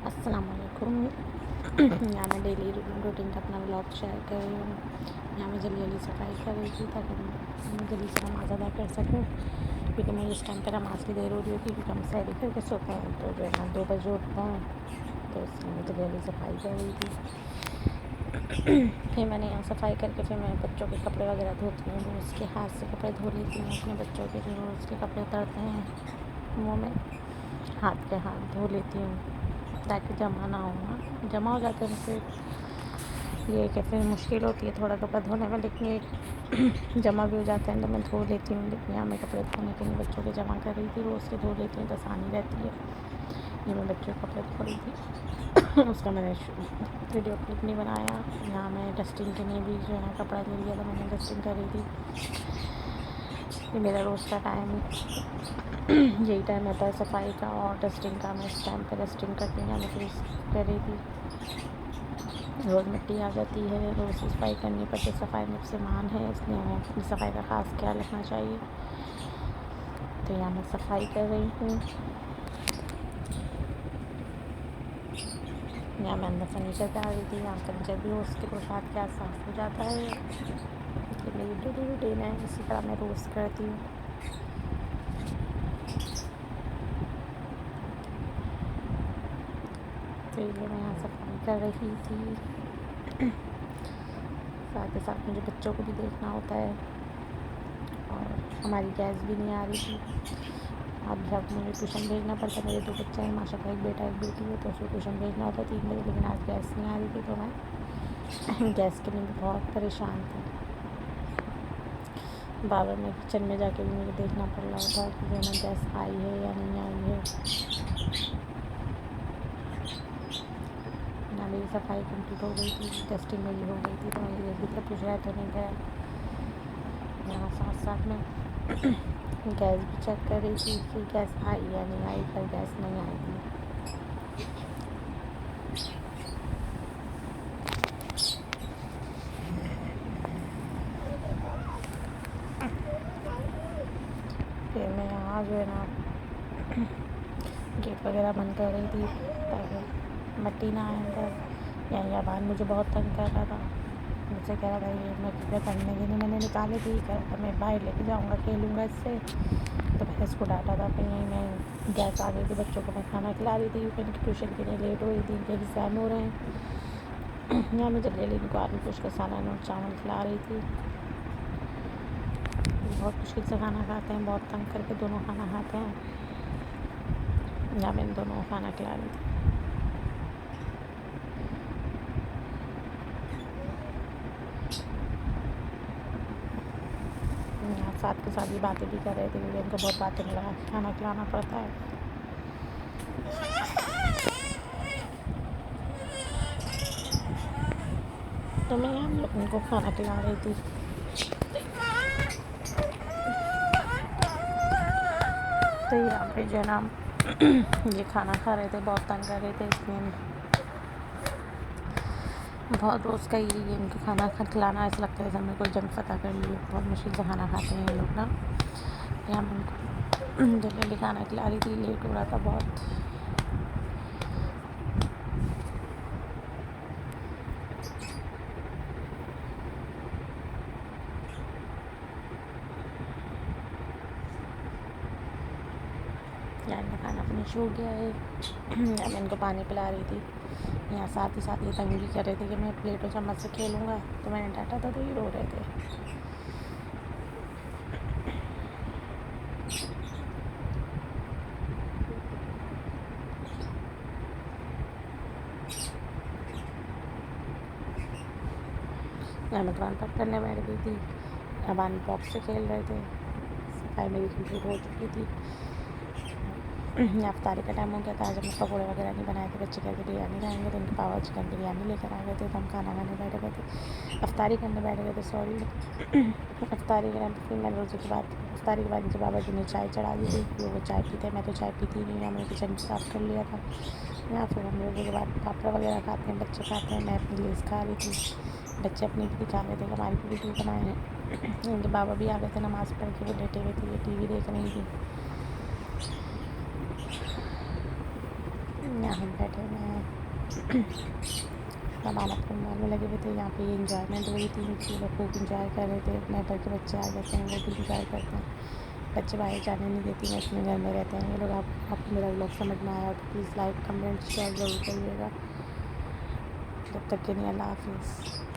अस्सलाम वालेकुम। यहाँ मैं डेली रूटीन का अपना व्लॉग शेयर कर रही हूँ। यहाँ मैं जल्दी जल्दी सफाई कर रही थी ताकि मैं जल्दी से नमाज़ अदा कर सकूँ, क्योंकि मुझे इस टाइम पर नमाज़ की देर हो रही होती है, क्योंकि हम सैरी करके सोते हैं तो जो है ना 2 बजे उठता है, तो इसलिए मैं जल्दी जल्दी सफाई कर रही थी। फिर मैंने यहाँ सफाई करके फिर मैं बच्चों के कपड़े वगैरह धोती हूँ, रोज़ के हाथ से कपड़े धो लेती हूँ अपने बच्चों के, जो रोज़ के कपड़े उतरते हैं वो मैं हाथ के हाथ धो लेती हूँ ताकि जमा ना हो। जमा हो जाते हैं फिर ये कि फिर मुश्किल होती है थोड़ा कपड़ा धोने में, लेकिन ये जमा भी हो जाता है तो मैं धो लेती हूँ। लेकिन यहाँ मैं कपड़े धोने के लिए बच्चों के जमा कर रही थी, रोज़ के धो लेती हूँ तो आसानी रहती है। ये मैं बच्चों के कपड़े धो रही थी। उसका मैंने वीडियो क्लिप नहीं बनाया। यहाँ मैं डस्टिंग के लिए भी जो है कपड़ा ले लिया था, मैंने डस्टिंग कर रही थी। ये मेरा रोज़ का टाइम यही टाइम होता है सफाई का और डस्टिंग का। मैं इस टाइम पर डस्टिंग करती हूँ, मैं फिर कर रही थी। रोज़ मिट्टी आ जाती है, रोज़ सफाई करनी पड़ती है। सफाई में सामान है, इसलिए हमें अपनी सफाई का ख़ास ख्याल रखना चाहिए। तो यहाँ मैं सफाई कर रही हूँ। यहाँ मैं अंदर फर्नीचर पे आ रही थी। यहाँ फर्नीचर भी रोज़ के साथ क्या साफ़ हो जाता है। ये मेरी डेली रूटीन है, इसी तरह मैं रोज़ करती हूँ। तो ये मैं यहाँ सफाई कर रही थी। साथ ही साथ मुझे बच्चों को भी देखना होता है और हमारी गैस भी नहीं आ रही थी। अब जब मुझे ट्यूशन भेजना पड़ता है, मेरे 2 बच्चे हैं माशाल्लाह, एक बेटा एक बेटी है, तो उसको ट्यूशन भेजना होता है 3 बजे। लेकिन आज गैस नहीं आ रही थी तो मैं गैस के लिए भी बहुत परेशान थी। बार में किचन में जाके भी मुझे देखना पड़ रहा था कि जो है गैस आई है या नहीं आई है। ना मेरी सफाई कंप्लीट हो गई थी, टेस्टिंग मेरी हो गई थी, तो मैं ये भी तो पूछ रहा तो नहीं गया। यहाँ साथ साथ में गैस भी चेक कर रही थी कि गैस आई या नहीं आई, पर गैस नहीं आई थी। फिर मैं यहाँ जो है ना गेट वगैरह बंद कर रही थी ताकि मिट्टी ना आए अंदर। या याबान मुझे बहुत तंग कर रहा था, मुझसे कह रहा था ये मैं कपड़े पहनने के लिए मैंने निकाले थे, कह रहा था मैं बाहर लेके जाऊँगा, खेलूँगा इससे। तो मैंने इसको डांटा था। फिर यहीं मैं गैस आ गई थी, बच्चों को मैं खाना खिला रही थी, फिर ट्यूशन के लिए लेट हो रही थी, इनके एग्ज़ाम हो रहे हैं। यहाँ मैं जल्दी जल्दी इनको आलू पोश का सालन और चावल खिला रही थी। बहुत मुश्किल से खाना खाते हैं, बहुत तंग करके दोनों खाना खाते हैं। यहाँ मैं दोनों को खाना खिला रही थी। यहाँ साथ के साथ ही बातें भी कर रहे थे, क्योंकि इनको बहुत बातें में लगा के खाना खिलाना पड़ता है। तो मैं यहाँ भी उनको खाना खिला रही थी। तो यहाँ पे जो है ना ये खाना खा रहे थे, बहुत तंग कर रहे थे, इसलिए बहुत रोज़ का ही इनको खाना खिलाना ऐसा लगता है जैसे हमने कोई जंग फतह कर लिए। बहुत मुश्किल से खाना खाते हैं ये लोग ना। यहाँ मैं उनको जल्दी खाना खिला रही थी, लेट हो रहा था बहुत। यहाँ इनका खाना फिनिश हो गया है। यहाँ मैं इनको पानी पिला रही थी। यहाँ साथ ही साथ ये तंग भी कर रहे थे कि मैं प्लेट और चम्मच से खेलूँगा, तो मैंने डांटा था तो ये रो रहे थे। यहाँ मैं कुरान पाठ करने बैठ गई थी। अबान बॉक्स से खेल रहे थे। सफाई मेरी कंप्लीट हो चुकी थी। अफ्तारी का टाइम हो गया था। आज हमने पकौड़े वगैरह नहीं बनाए थे, बच्चे कहते बिरयानी खाएंगे, तो उनके पापा चिकन बिरयानी लेकर आ गए थे, तो हम खाना खाने बैठ गए थे, अफ्तारी करने बैठ गए थे, सॉरी। अफ्तारी के टाइम फिर मैंने रोज़े के बाद अफ्तारी के बाद मुझे बाबा जी ने चाय चढ़ा दी थी, वो चाय पीते, मैं तो चाय पीती नहीं, हमने किचन भी साफ़ कर लिया था। या फिर हम रोज़े के बाद पापड़ वगैरह खाते हैं, बच्चे खाते हैं, मैं अपनी लेस खा रही थी, बच्चे अपनी भी खा रहे थे, हमारी भी वीडियो बनाए हैं। उनके बाबा भी आ गए थे नमाज़ पढ़ के, वो लेटे हुए थे, ये टीवी देख रही थी। यहाँ हम बैठे हुए हैं, सब आना पंडाल में लगे हुए थे। यहाँ पे इंजॉयमेंट हो रही थी, बच्चे लोग खूब इंजॉय कर रहे थे। अपने भर के बच्चे आ जाते हैं, वो भी इंजॉय करते हैं। बच्चे बाहर जाने नहीं देती, मैं अपने घर में रहते हैं ये लोग। आपको मेरा व्लॉग समझ में आया तो प्लीज़ लाइक कमेंट शेयर ज़रूर करिएगा। जब तक के लिए अल्लाह हाफिज़।